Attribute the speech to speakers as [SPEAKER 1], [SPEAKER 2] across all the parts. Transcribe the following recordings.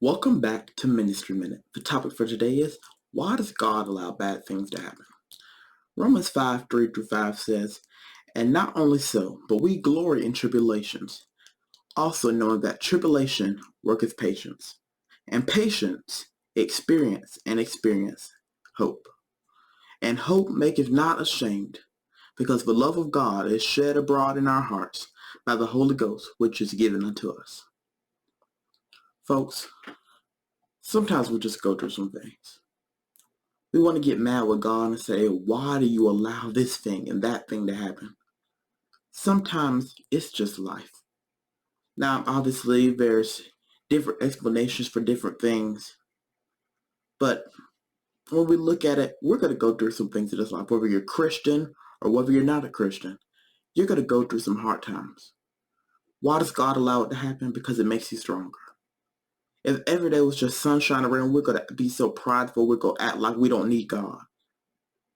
[SPEAKER 1] Welcome back to Ministry Minute. The topic for today is, why does God allow bad things to happen? Romans 5:3-5 says, and not only so, but we glory in tribulations, also knowing that tribulation worketh patience, and patience experience hope. And hope maketh not ashamed, because the love of God is shed abroad in our hearts by the Holy Ghost, which is given unto us. Folks, sometimes we just go through some things. We want to get mad with God and say, why do you allow this thing and that thing to happen? Sometimes it's just life. Now, obviously, there's different explanations for different things. But when we look at it, we're going to go through some things in this life. Whether you're Christian or whether you're not a Christian, you're going to go through some hard times. Why does God allow it to happen? Because it makes you stronger. If every day was just sunshine around, we're going to be so prideful, we're going to act like we don't need God.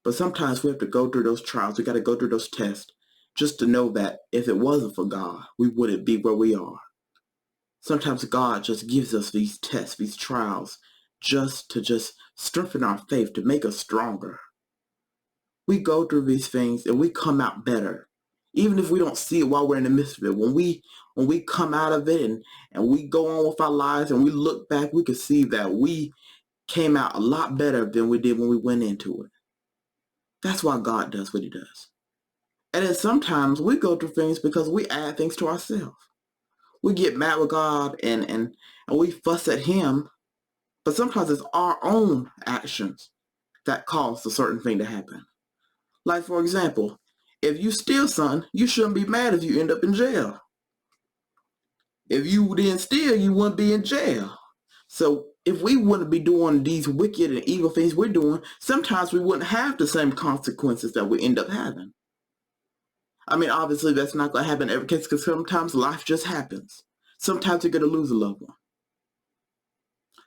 [SPEAKER 1] But sometimes we have to go through those trials. We got to go through those tests just to know that if it wasn't for God, we wouldn't be where we are. Sometimes God just gives us these tests, these trials, just to strengthen our faith, to make us stronger. We go through these things and we come out better. Even if we don't see it while we're in the midst of it, when we come out of it and we go on with our lives and we look back, we can see that we came out a lot better than we did when we went into it. That's why God does what he does. And then sometimes we go through things because we add things to ourselves. We get mad with God and we fuss at him, but sometimes it's our own actions that cause a certain thing to happen. Like, for example, if you steal something, you shouldn't be mad if you end up in jail. If you didn't steal, you wouldn't be in jail. So if we wouldn't be doing these wicked and evil things we're doing, sometimes we wouldn't have the same consequences that we end up having. I mean, obviously that's not going to happen in every case because sometimes life just happens. Sometimes you're going to lose a loved one.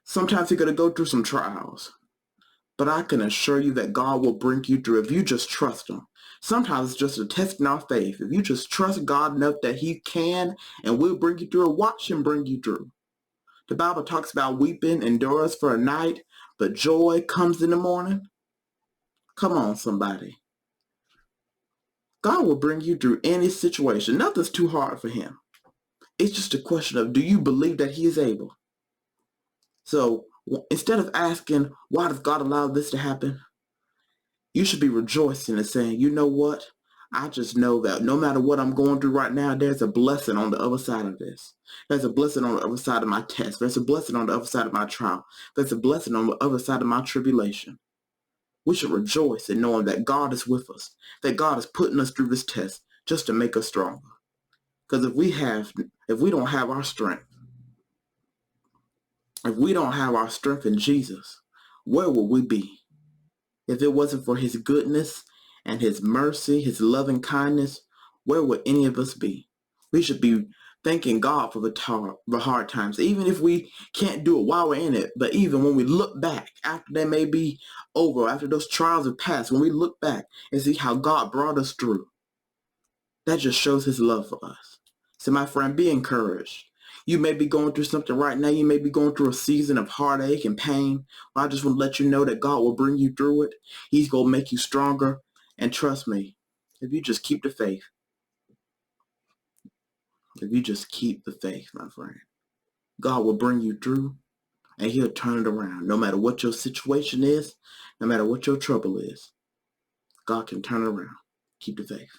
[SPEAKER 1] Sometimes you're going to go through some trials. But I can assure you that God will bring you through if you just trust him. Sometimes it's just a test in our faith. If you just trust God enough that he can and will bring you through, watch him bring you through. The Bible talks about weeping endures for a night, but joy comes in the morning. Come on, somebody. God will bring you through any situation. Nothing's too hard for him. It's just a question of, do you believe that he is able? So instead of asking, why does God allow this to happen? You should be rejoicing and saying, you know what? I just know that no matter what I'm going through right now, there's a blessing on the other side of this. There's a blessing on the other side of my test. There's a blessing on the other side of my trial. There's a blessing on the other side of my tribulation. We should rejoice in knowing that God is with us, that God is putting us through this test just to make us stronger. Because if we don't have our strength, if we don't have our strength in Jesus, where will we be? If it wasn't for his goodness and his mercy, his loving kindness, where would any of us be? We should be thanking God for the hard times, even if we can't do it while we're in it. But even when we look back, after they may be over, after those trials have passed, when we look back and see how God brought us through, that just shows his love for us. So my friend, be encouraged. You may be going through something right now. You may be going through a season of heartache and pain. But I just want to let you know that God will bring you through it. He's going to make you stronger. And trust me, if you just keep the faith, my friend, God will bring you through and he'll turn it around. No matter what your situation is, no matter what your trouble is, God can turn it around. Keep the faith.